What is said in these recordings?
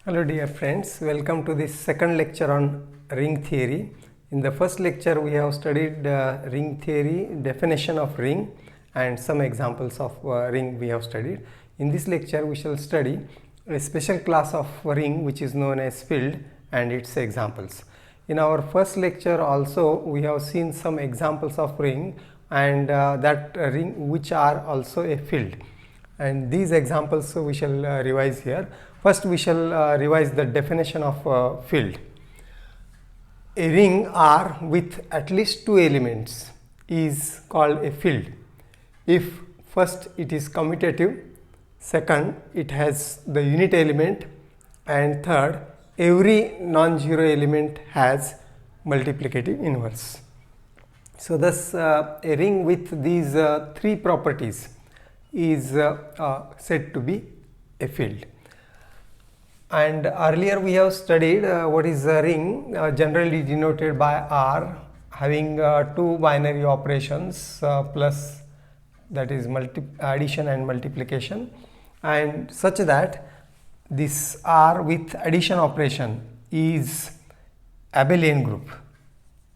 Hello dear friends, welcome to this second lecture on ring theory. In the first lecture we have studied ring theory, definition of ring and some examples of ring we have studied. In this lecture we shall study a special class of ring which is known as field and its examples. In our first lecture also we have seen some examples of ring and that ring which are also a field. And these examples we shall revise here. First we shall revise the definition of field. A ring R with at least two elements is called a field if first it is commutative, second it has the unit element, and third every non-zero element has multiplicative inverse. So thus a ring with these three properties is said to be a field. And earlier we have studied what is a ring generally denoted by R, having two binary operations plus, that is addition and multiplication, and such that this R with addition operation is abelian group.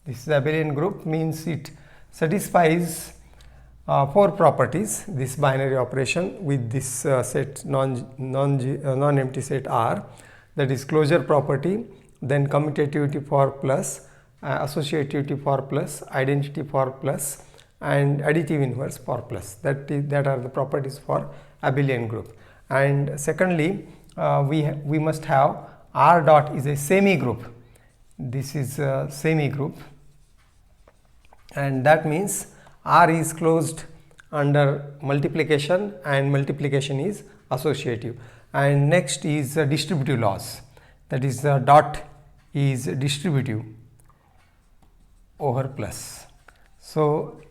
This abelian group means it satisfies four properties, this binary operation with this set non-empty set R, that is closure property, then commutativity for plus, associativity for plus, identity for plus, and additive inverse for plus. That are the properties for abelian group. And secondly we must have R dot is a semi group. This is a semi group, and that means R is closed under multiplication and multiplication is associative. And next is distributive laws, that is dot is distributive over plus. So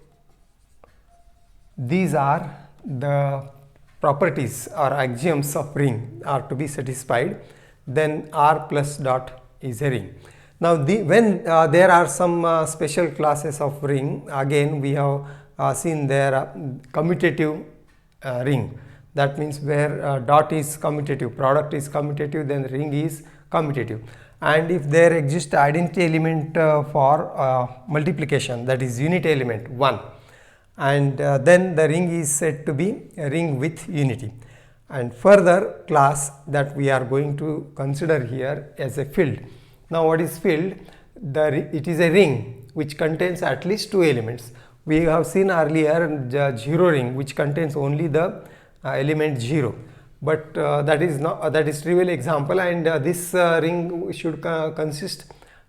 these are the properties or axioms of ring are to be satisfied, then R plus dot is a ring. Now when there are some special classes of ring, again we have seen there commutative ring, that means where dot is commutative, product is commutative, then ring is commutative. And if there exists identity element for multiplication, that is unit element 1, and then the ring is said to be a ring with unity. And further class that we are going to consider here as a field. Now what is field? It is a ring which contains at least two elements. We have seen earlier the zero ring which contains only the element 0, but that is trivial example, and this ring should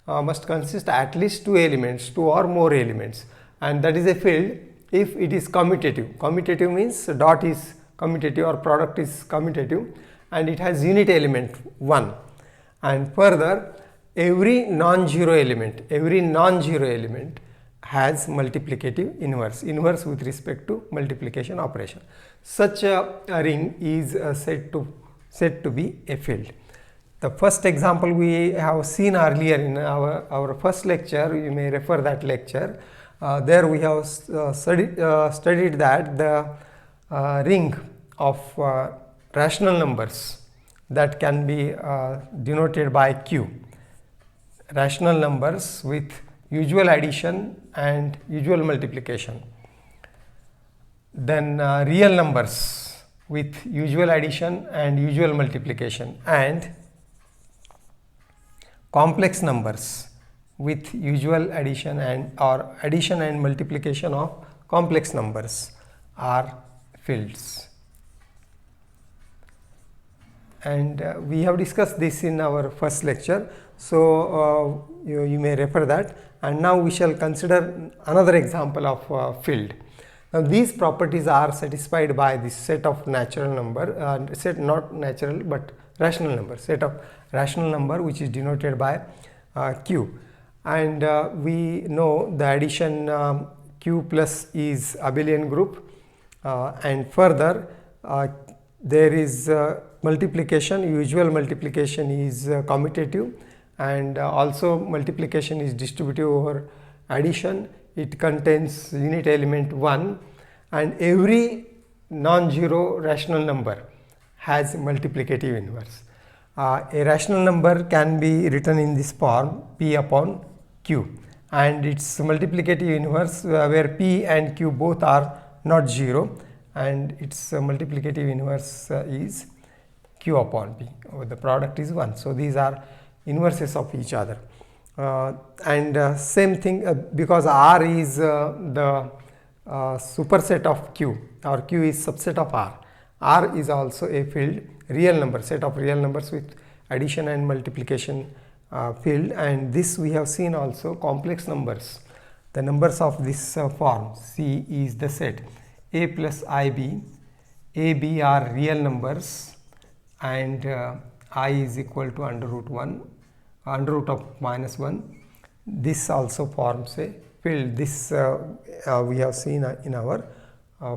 must consist at least two elements, two or more elements, and that is a field if it is commutative. Commutative means dot is commutative or product is commutative and it has unit element 1, and further every non-zero element has multiplicative inverse with respect to multiplication operation. Such a ring is said to be a field. The first example we have seen earlier in our first lecture, you may refer that lecture. There we have studied that the ring of rational numbers that can be denoted by Q, rational numbers with usual addition and usual multiplication, then real numbers with usual addition and usual multiplication, and complex numbers with usual addition and or addition and multiplication of complex numbers are fields. And we have discussed this in our first lecture, so you may refer that. And now we shall consider another example of field. Now these properties are satisfied by this set of natural number, set not natural but rational number, set of rational number which is denoted by Q. And we know the addition Q plus is abelian group, and further there is multiplication, usual multiplication is commutative, and also multiplication is distributive over addition. It contains unit element 1, and every non-zero rational number has multiplicative inverse. A rational number can be written in this form p upon q, and its multiplicative inverse where p and q both are not 0, and its multiplicative inverse is q upon p. The product is 1. So these are inverses of each other. Same thing because R is the superset of Q, or Q is subset of R. R is also a field, real number, set of real numbers with addition and multiplication field, and this we have seen also complex numbers. The numbers of this form C is the set A plus IB. AB are real numbers, and I is equal to under root of minus 1. This also forms a field. This we have seen in our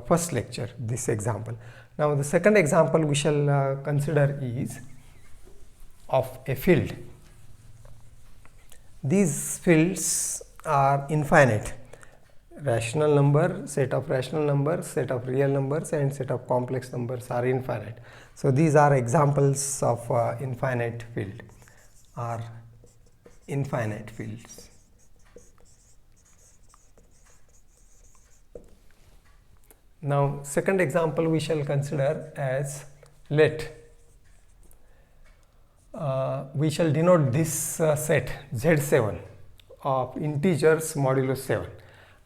first lecture, this example. Now the second example we shall consider is of a field. These fields are infinite. Rational number, set of rational numbers, set of real numbers, and set of complex numbers are infinite. So these are examples of infinite field, are infinite fields. Now second example we shall consider as let. We shall denote this set Z7 of integers modulo 7,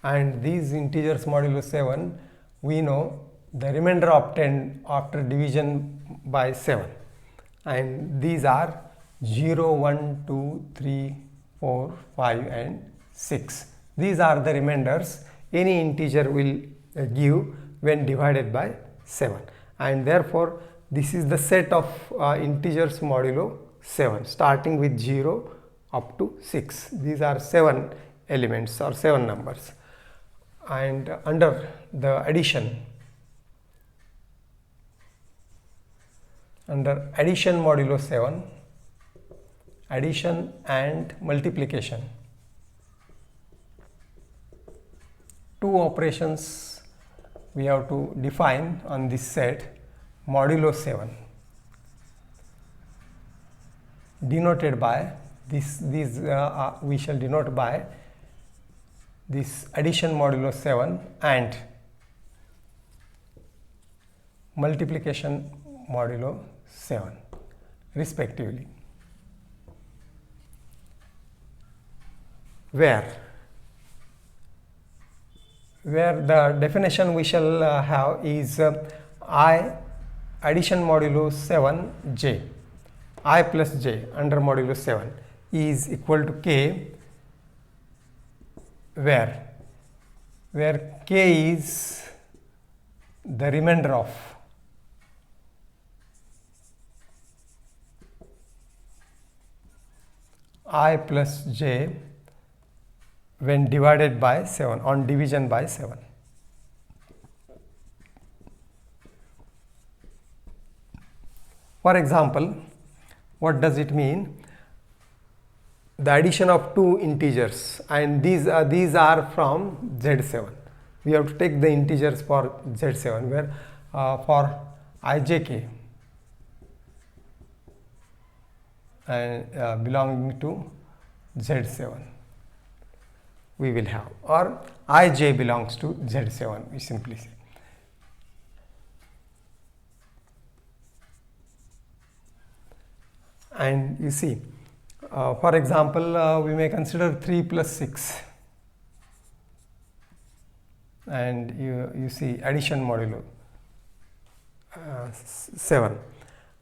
and these integers modulo 7 we know the remainder obtained after division by 7, and these are 0, 1, 2, 3, 4, 5 and 6. These are the remainders any integer will give when divided by 7, and therefore this is the set of integers modulo 7 starting with 0 up to 6. These are 7 elements or 7 numbers, and under the addition modulo 7, addition and multiplication, two operations we have to define on this set modulo 7, denoted by these we shall denote by this addition modulo 7 and multiplication modulo 7 respectively, where the definition we shall have is I addition modulo 7 j, I plus j under modulo 7 is equal to k, where k is the remainder of I plus j when divided by 7, on division by 7. For example, what does it mean? The addition of two integers, and these are from Z7. We have to take the integers for Z7, where for ijk and belonging to Z7 we will have, or ij belongs to Z7 we simply say. And you see, for example, we may consider 3 plus 6, and you see addition modulo 7,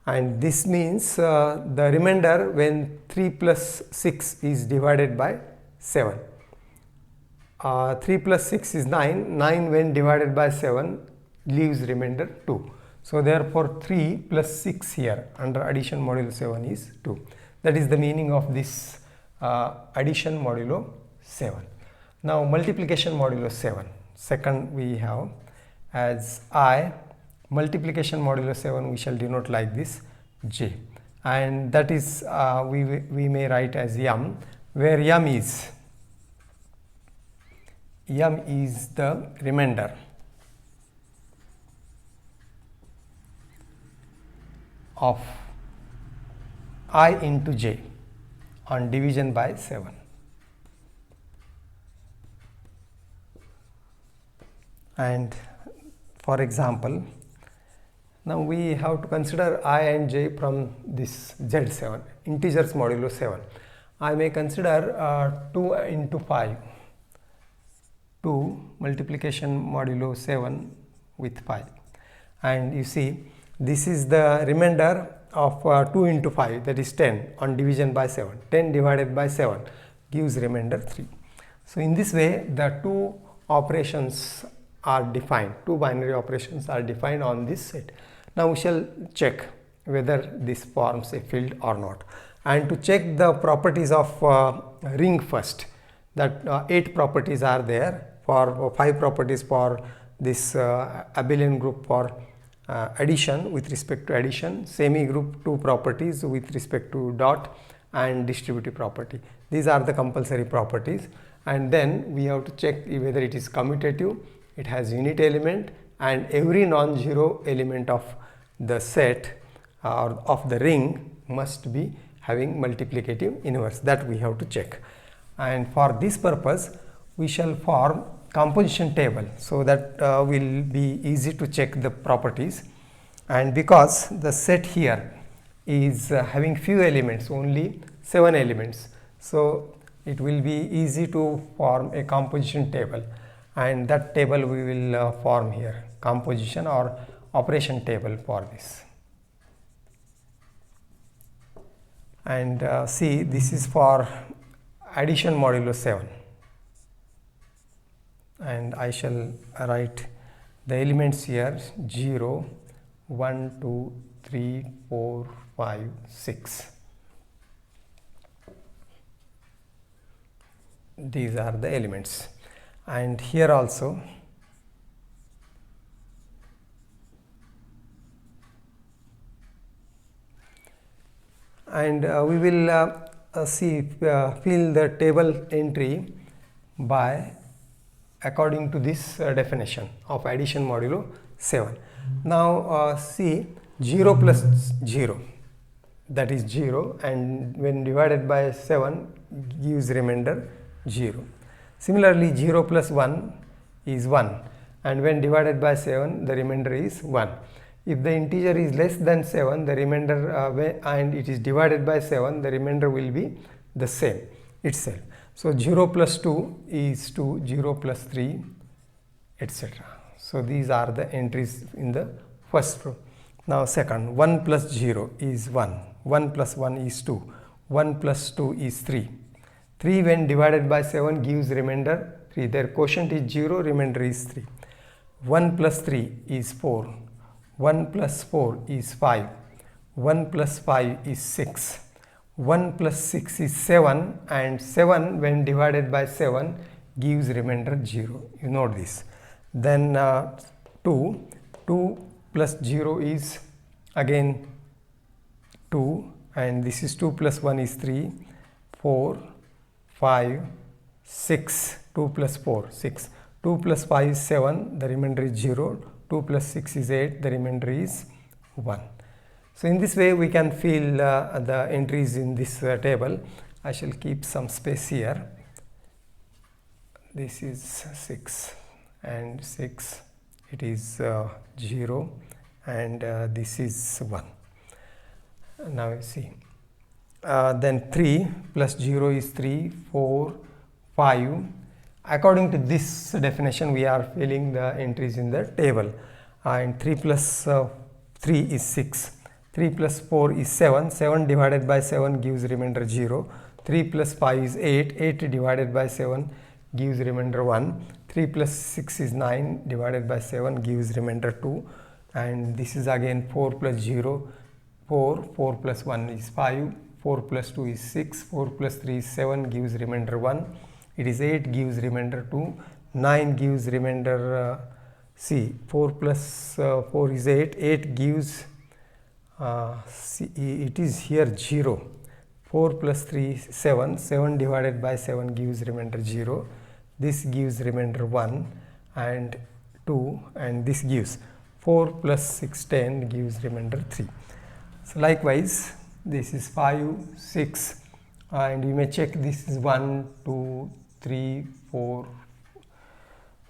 and this means the remainder when 3 plus 6 is divided by 7. 3 plus 6 is 9, 9 when divided by 7 leaves remainder 2. So therefore 3 plus 6 here under addition modulo 7 is 2. That is the meaning of this addition modulo 7. Now multiplication modulo 7, second we have as I, multiplication modulo 7 we shall denote like this j, and that is we may write as m, where m is the remainder of I into j on division by 7. And for example, now we have to consider I and j from this z7, integers modulo 7. I may consider 2 into 5, 2 multiplication modulo 7 with 5. And you see, this is the remainder of 2 into 5, that is 10 on division by 7. 10 divided by 7 gives remainder 3. So in this way, the two operations are defined, two binary operations are defined on this set. Now we shall check whether this forms a field or not. And to check the properties of ring first, that 8 properties are there, for 5 properties for this abelian group for addition with respect to addition, semi group 2 properties with respect to dot, and distributive property. These are the compulsory properties, and then we have to check whether it is commutative, it has unit element, and every non-zero element of the set or of the ring must be having multiplicative inverse. That we have to check. And for this purpose we shall form composition table, so that will be easy to check the properties. And because the set here is having few elements, only 7 elements, so it will be easy to form a composition table, and that table we will form here, composition or operation table for this. And see, this is for addition modulo 7, and I shall write the elements here 0, 1, 2, 3, 4, 5, 6. These are the elements, and here also and we will fill the table entry by according to this definition of addition modulo 7. Now see, 0 plus 0, that is 0, and when divided by 7 gives remainder 0. Similarly, 0 plus 1 is 1, and when divided by 7 the remainder is 1. If the integer is less than 7, the remainder and it is divided by 7, the remainder will be the same itself. So 0 plus 2 is 2, 0 plus 3, etc. So these are the entries in the first row. Now second, 1 plus 0 is 1, 1 plus 1 is 2, 1 plus 2 is 3. 3 when divided by 7 gives remainder 3, their quotient is 0, remainder is 3. 1 plus 3 is 4, 1 plus 4 is 5, 1 plus 5 is 6, 1 plus 6 is 7, and 7 when divided by 7 gives remainder 0. You note this. Then 2 plus 0 is again 2, and this is 2 plus 1 is 3, 4, 5, 6, 2 plus 4, 6, 2 plus 5 is 7, the remainder is 0, 2 plus 6 is 8, the remainder is 1. So in this way we can fill the entries in this table. I shall keep some space here. This is 6 and 6, it is 0, and this is 1. Now you see, then 3 plus 0 is 3, 4, 5. According to this definition we are filling the entries in the table, and 3 plus 3 is 6, 3 plus 4 is 7, 7 divided by 7 gives remainder 0, 3 plus 5 is 8, 8 divided by 7 gives remainder 1, 3 plus 6 is 9, divided by 7 gives remainder 2, and this is again 4 plus 0, 4, 4 plus 1 is 5, 4 plus 2 is 6, 4 plus 3 is 7, gives remainder 1, it is 8, gives remainder 2, 9 gives remainder, see, 4 plus 4 is 8, 8 gives, see, it is here 0, 4 plus 3 is 7, 7 divided by 7 gives remainder 0, this gives remainder 1 and 2, and this gives 4 plus 6, 10, gives remainder 3. So likewise this is 5, 6, and you may check this is 1, 2, 3, 4.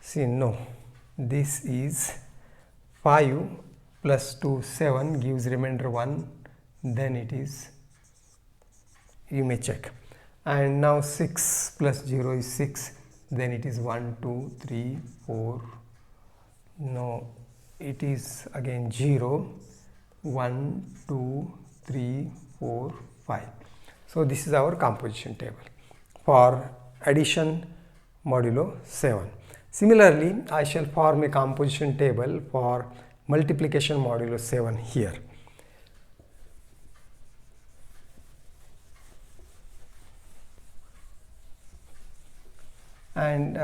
See, no, this is 5 plus 2, 7 gives remainder 1, then it is, you may check. And now 6 plus 0 is 6, then it is 1, 2, 3, 4, no, it is again 0, 1, 2, 3, 4, 5. So this is our composition table for addition modulo 7. Similarly, I shall form a composition table for multiplication modulo 7 here. And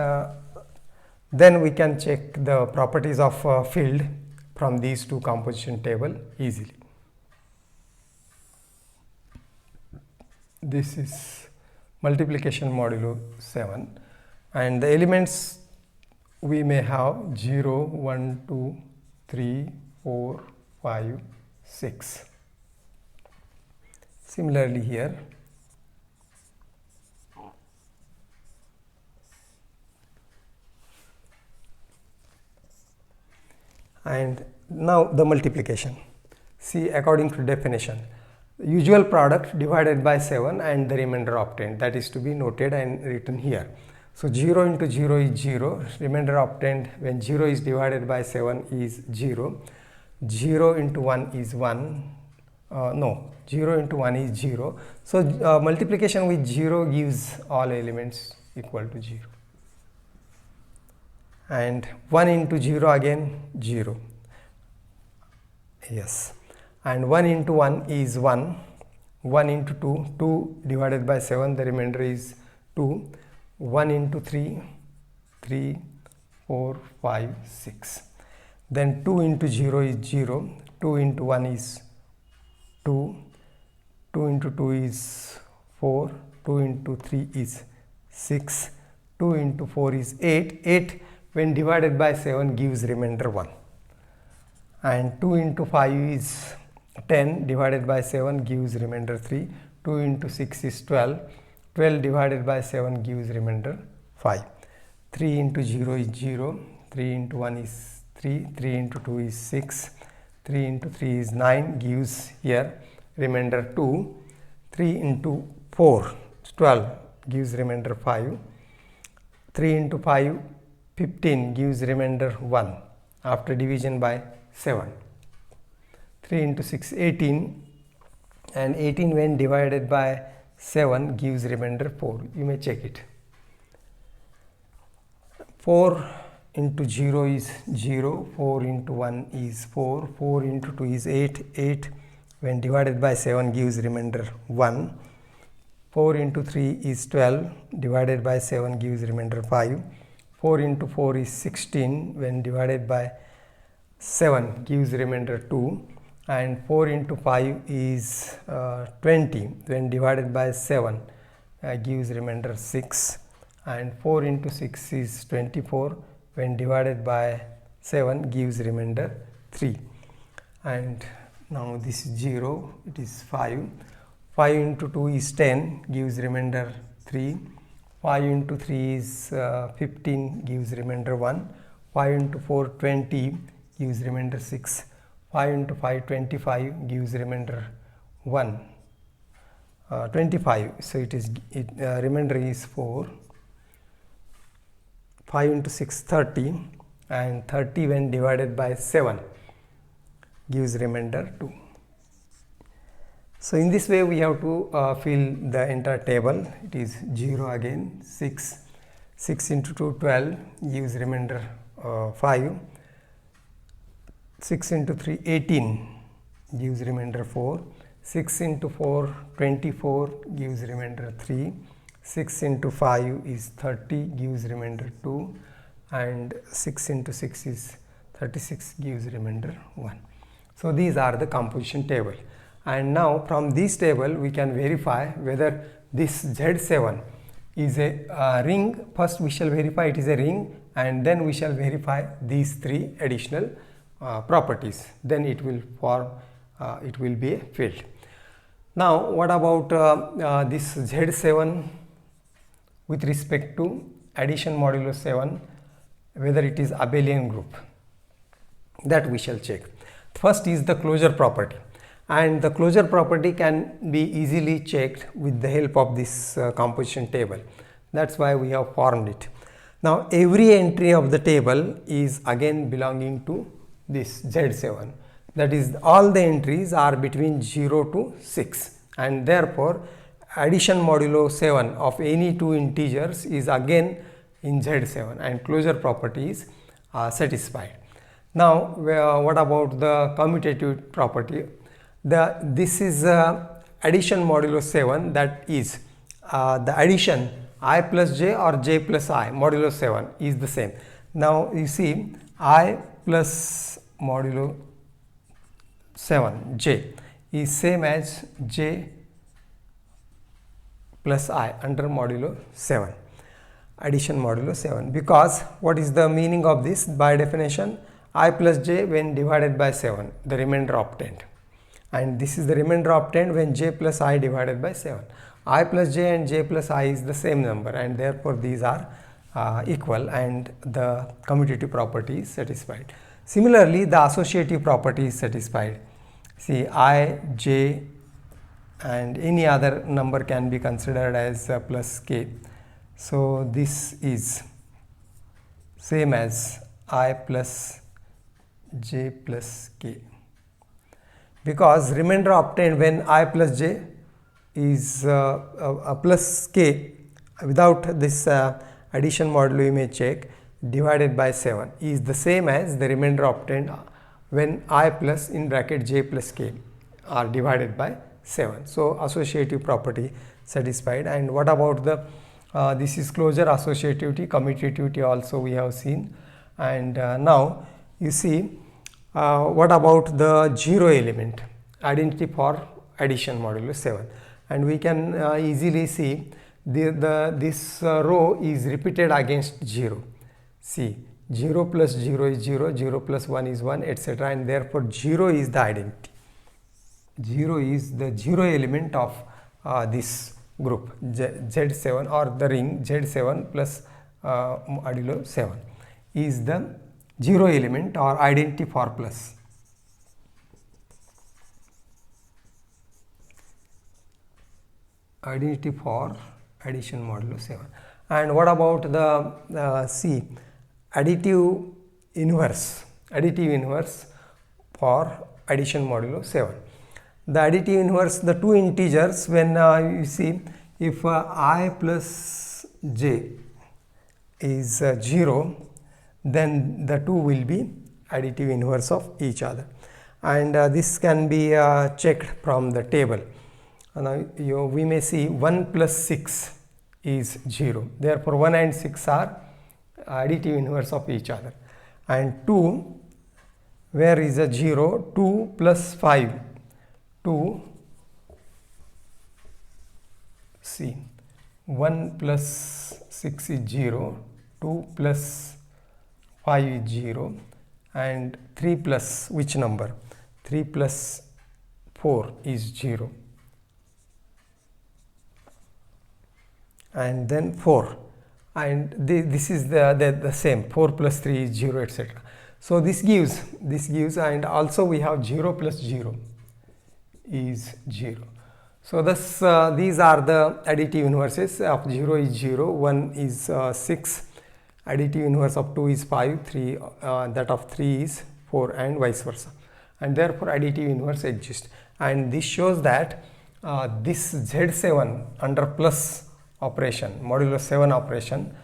then we can check the properties of field from these two composition table easily. This is multiplication modulo 7, and the elements we may have 0, 1, 2, 3, 4, 5, 6. Similarly here, and now the multiplication. See, according to definition, usual product divided by 7 and the remainder obtained, that is to be noted and written here. So 0 into 0 is 0, remainder obtained when 0 is divided by 7 is 0, 0 into 1 is 1, no, 0 into 1 is 0. So multiplication with 0 gives all elements equal to 0. And 1 into 0 again 0, yes, and 1 into 1 is 1, 1 into 2, 2 divided by 7, the remainder is 2, 1 into 3, 3, 4, 5, 6, then 2 into 0 is 0, 2 into 1 is 2, 2 into 2 is 4, 2 into 3 is 6, 2 into 4 is 8, 8 when divided by 7 gives remainder 1, and 2 into 5 is 10 divided by 7 gives remainder 3, 2 into 6 is 12, 12 divided by 7 gives remainder 5, 3 into 0 is 0, 3 into 1 is 3, 3 into 2 is 6, 3 into 3 is 9 gives here remainder 2, 3 into 4 is 12 gives remainder 5, 3 into 5 15 gives remainder 1 after division by 7, 3 into 6 18, and 18 when divided by 7 gives remainder 4, you may check it. 4 into 0 is 0, 4 into 1 is 4, 4 into 2 is 8, 8 when divided by 7 gives remainder 1, 4 into 3 is 12 divided by 7 gives remainder 5, 4 into 4 is 16 when divided by 7 gives remainder 2, and 4 into 5 is 20 when divided by 7 gives remainder 6, and 4 into 6 is 24 when divided by 7 gives remainder 3, and now this is 0, it is 5, 5 into 2 is 10 gives remainder 3, 5 into 3 is 15 gives remainder 1, 5 into 4 20 gives remainder 6, 5 into 5 25 gives remainder 1, 25, so remainder is 4, 5 into 6 30, and 30 when divided by 7 gives remainder 2. So in this way we have to fill the entire table. It is 0 again, 6, 6 into 2 12 gives remainder 5, 6 into 3 18 gives remainder 4, 6 into 4 24 gives remainder 3, 6 into 5 is 30 gives remainder 2, and 6 into 6 is 36 gives remainder 1. So these are the composition table, and now from this table we can verify whether this Z7 is a ring. First we shall verify it is a ring, and then we shall verify these three additional properties, then it will form it will be a field. Now what about this Z7 with respect to addition modulo 7, whether it is abelian group? That we shall check. First is the closure property, and the closure property can be easily checked with the help of this composition table. That's why we have formed it. Now every entry of the table is again belonging to this Z7. That is, all the entries are between 0 to 6, and therefore addition modulo 7 of any two integers is again in Z7, and closure property is satisfied. Now what about the commutative property? This is addition modulo 7, that is the addition I plus j or j plus I modulo 7 is the same. Now you see, I plus modulo 7 j is same as j plus I under modulo 7, addition modulo 7, because what is the meaning of this? By definition, I plus j when divided by 7, the remainder obtained, and this is the remainder obtained when j plus I divided by 7. I plus j and j plus I is the same number, and therefore these are equal, and the commutative property is satisfied. Similarly, the associative property is satisfied. See, I, j and any other number can be considered as plus k. So this is same as I plus j plus k, because remainder obtained when I plus j is a plus k without this addition modulo, you may check, divided by 7 is the same as the remainder obtained when I plus in bracket j plus k are divided by 7. So associative property satisfied. And what about the this is closure, associativity, commutativity also we have seen. And now you see, what about the 0 element, identity for addition modulo 7, and we can easily see this row is repeated against 0. See, 0 plus 0 is 0, 0 plus 1 is 1, etc., and therefore 0 is the identity. 0 is the 0 element of this group Z7 or the ring Z7 plus modulo 7 is the 0 element or identity for plus. Identity for addition modulo 7. And what about the C, additive inverse for addition modulo 7. The additive inverse, the two integers, when you see, if I plus j is 0, then the two will be additive inverse of each other, and this can be checked from the table. Now we may see 1 plus 6 is 0, therefore 1 and 6 are additive inverse of each other, and 2, where is a 0, 2 plus 5, 2, see, 1 plus 6 is 0, 2 plus 5 is 0, and 3 plus which number? 3 plus 4 is 0, and then 4, and this is the same, 4 plus 3 is 0, etc. So this gives, and also we have 0 plus 0 is 0. So thus these are the additive inverses of 0 is 0, 1 is 6, additive inverse of 2 is 5, 3 that of 3 is 4, and vice versa, and therefore additive inverse exists. And this shows that this Z7 under plus operation, modulo 7 operation,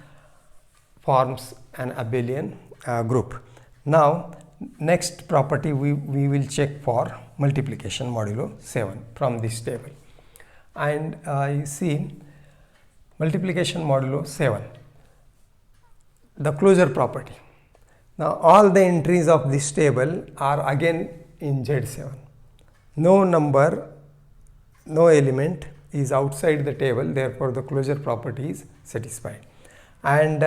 forms an abelian group. Now next property we will check for multiplication modulo 7 from this table, and you see multiplication modulo 7, the closure property. Now all the entries of this table are again in Z7. No number, no element is outside the table, therefore the closure property is satisfied. And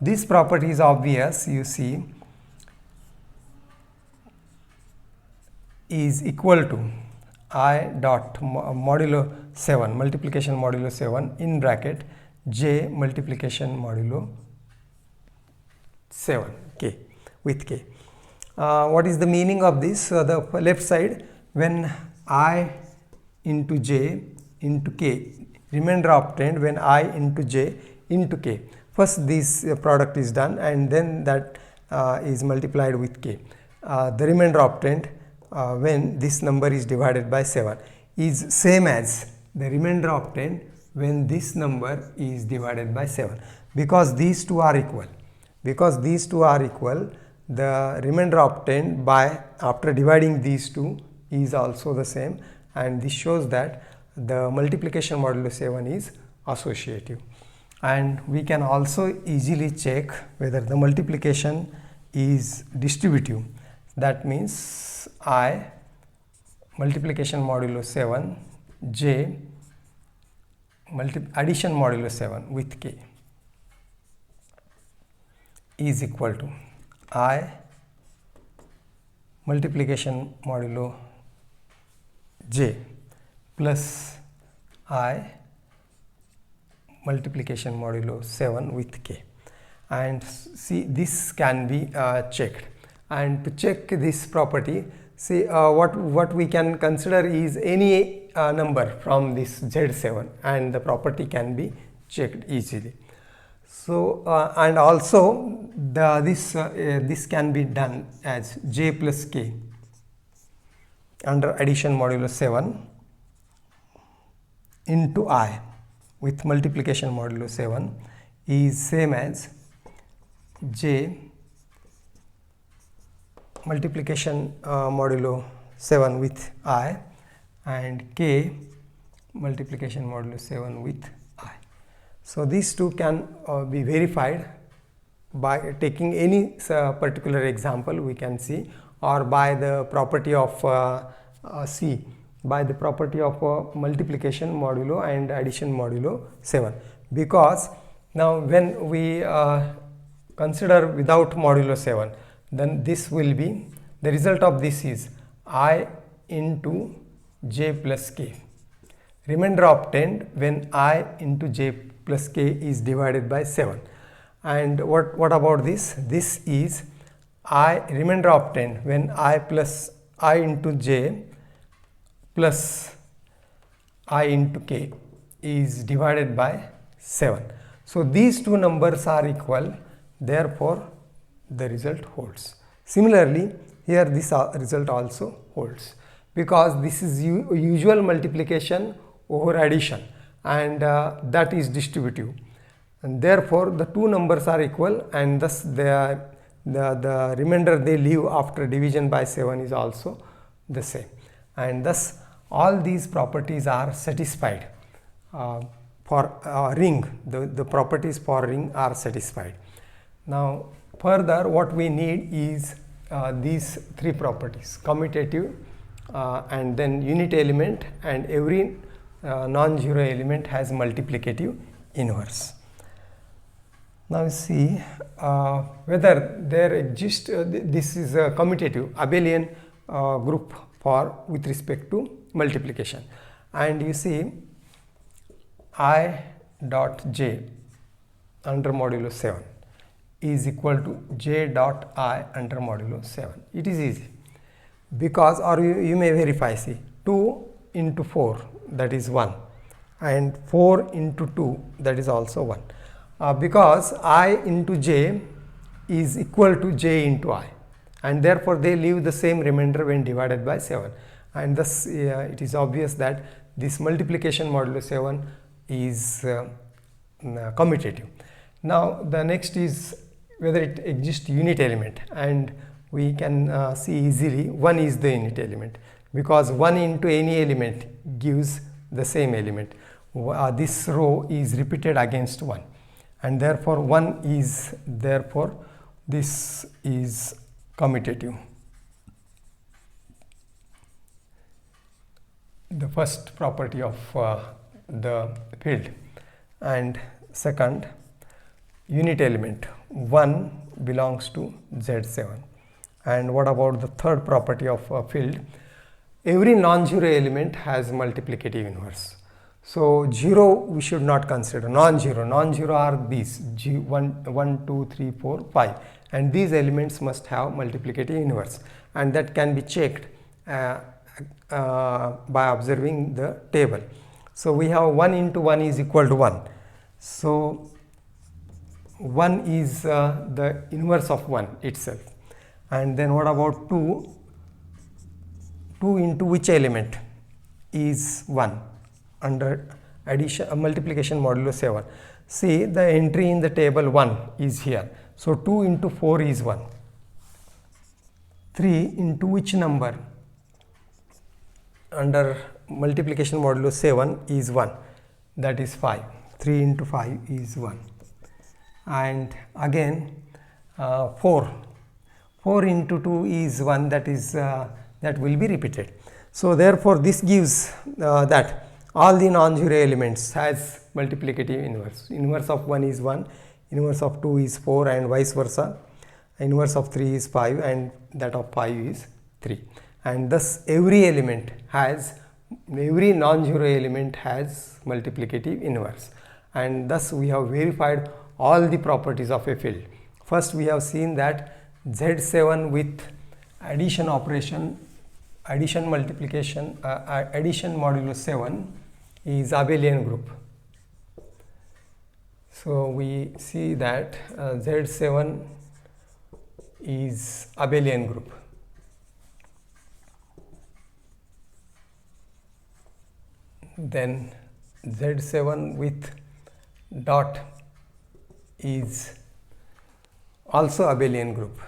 this property is obvious, you see, is equal to I dot modulo 7, multiplication modulo 7 in bracket j multiplication modulo 7 k with k. What is the meaning of this? The left side, when I into j into k, remainder obtained when I into j into k. First this product is done and then that is multiplied with k. The remainder obtained when this number is divided by 7 is same as the remainder obtained when this number is divided by 7, because these two are equal. Because these two are equal, the remainder obtained by after dividing these two is also the same, and this shows that the multiplication modulo 7 is associative. And we can also easily check whether the multiplication is distributive. That means I multiplication modulo 7 j addition modulo 7 with k is equal to I multiplication modulo j plus I multiplication modulo 7 with k. And see, this can be checked. And to check this property, see what we can consider is any number from this Z7, and the property can be checked easily. So and also this can be done as j plus k under addition modulo 7 into I with multiplication modulo 7 is same as j multiplication modulo 7 with I and k multiplication modulo 7 with I. So these two can be verified by taking any particular example we can see, or by the property of C, by the property of multiplication modulo and addition modulo 7. Because now when we consider without modulo 7, then this will be, the result of this is I into j plus k. Remainder obtained when I into j plus k is divided by 7. And what about this? This is I remainder obtained when I plus I into j plus I into k is divided by 7. So these two numbers are equal, therefore the result holds. Similarly, here this result also holds, because this is usual multiplication over addition, and that is distributive, and therefore the two numbers are equal, and thus the remainder they leave after division by 7 is also the same, and thus all these properties are satisfied for ring. The properties for ring are satisfied. Now further what we need is these three properties: commutative, and then unit element, and every non-zero element has multiplicative inverse. Now see whether there exists this is a commutative abelian group for with respect to multiplication, and you see I dot j under modulo 7 is equal to j dot I under modulo 7. It is easy, because, or you may verify, see 2 into 4 that is 1, and 4 into 2 that is also 1, because I into j is equal to j into I, and therefore they leave the same remainder when divided by 7, and thus it is obvious that this multiplication modulo 7 is commutative. Now the next is whether it exists unit element, and we can see easily 1 is the unit element, because 1 into any element gives the same element. This row is repeated against 1, and therefore 1 is, therefore this is commutative. The first property of the field. And second, unit element 1 belongs to Z7. And what about the third property of a field? every non-zero element has multiplicative inverse. So 0 we should not consider. Non-zero are these 1, 2, 3, 4, 5, and these elements must have multiplicative inverse, and that can be checked by observing the table. So we have 1 into 1 is equal to 1. So 1 is the inverse of 1 itself. And then what about 2? 2 into which element is 1 under addition multiplication modulo 7. See, the entry in the table 1 is here. So 2 into 4 is 1. 3 into which number under multiplication modulo 7 is 1, that is 5. 3 into 5 is 1. And again 4 into 2 is 1, that is that will be repeated. So therefore this gives that all the non-zero elements has multiplicative inverse. Inverse of 1 is 1, inverse of 2 is 4, and vice versa. Inverse of 3 is 5, and that of 5 is 3. And thus every non-zero element has multiplicative inverse. And thus we have verified all the properties of a field. First we have seen that Z7 with addition operation, addition modulo 7 is abelian group. So we see that Z7 is abelian group. Then Z7 with dot is also abelian group.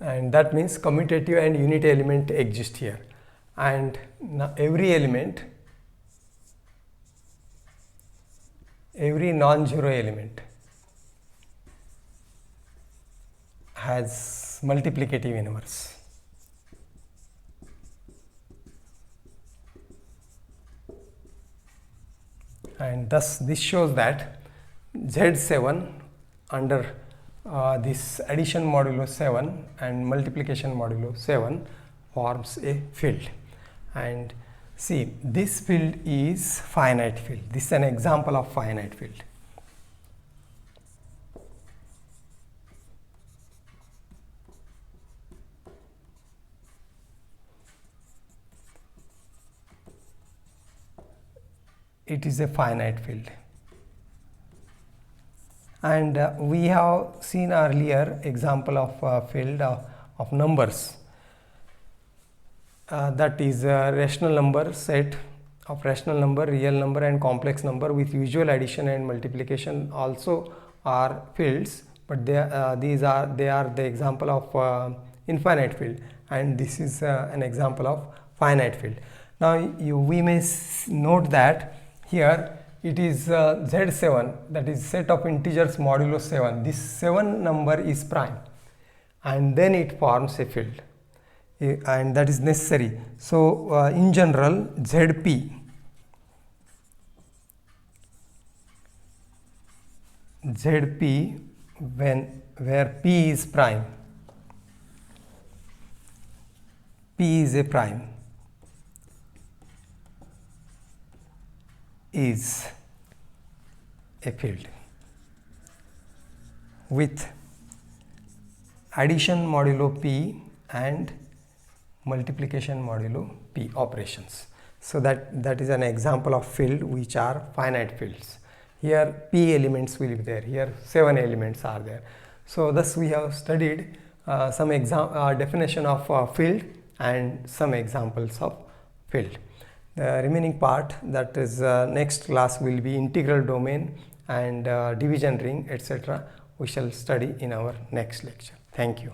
And that means commutative and unit element exist here, and every element, every non-zero element has multiplicative inverse. And thus this shows that Z7 under this addition modulo 7 and multiplication modulo 7 forms a field. And see, this field is finite field. This is an example of finite field. It is a finite field. And we have seen earlier example of field of numbers, that is a rational number set of rational number, real number, and complex number with usual addition and multiplication also are fields, but they are the example of infinite field, and this is an example of finite field. Now we may note that here it is Z7, that is set of integers modulo 7. This 7 number is prime, and then it forms a field, and that is necessary. So in general, ZP, where P is prime, P is a prime, is a field with addition modulo P and multiplication modulo P operations. So that is an example of field which are finite fields. Here P elements will be there, here 7 elements are there. So thus we have studied some definition of field and some examples of field. The remaining part, that is next class, will be integral domain and division ring, etc. We shall study in our next lecture. Thank you.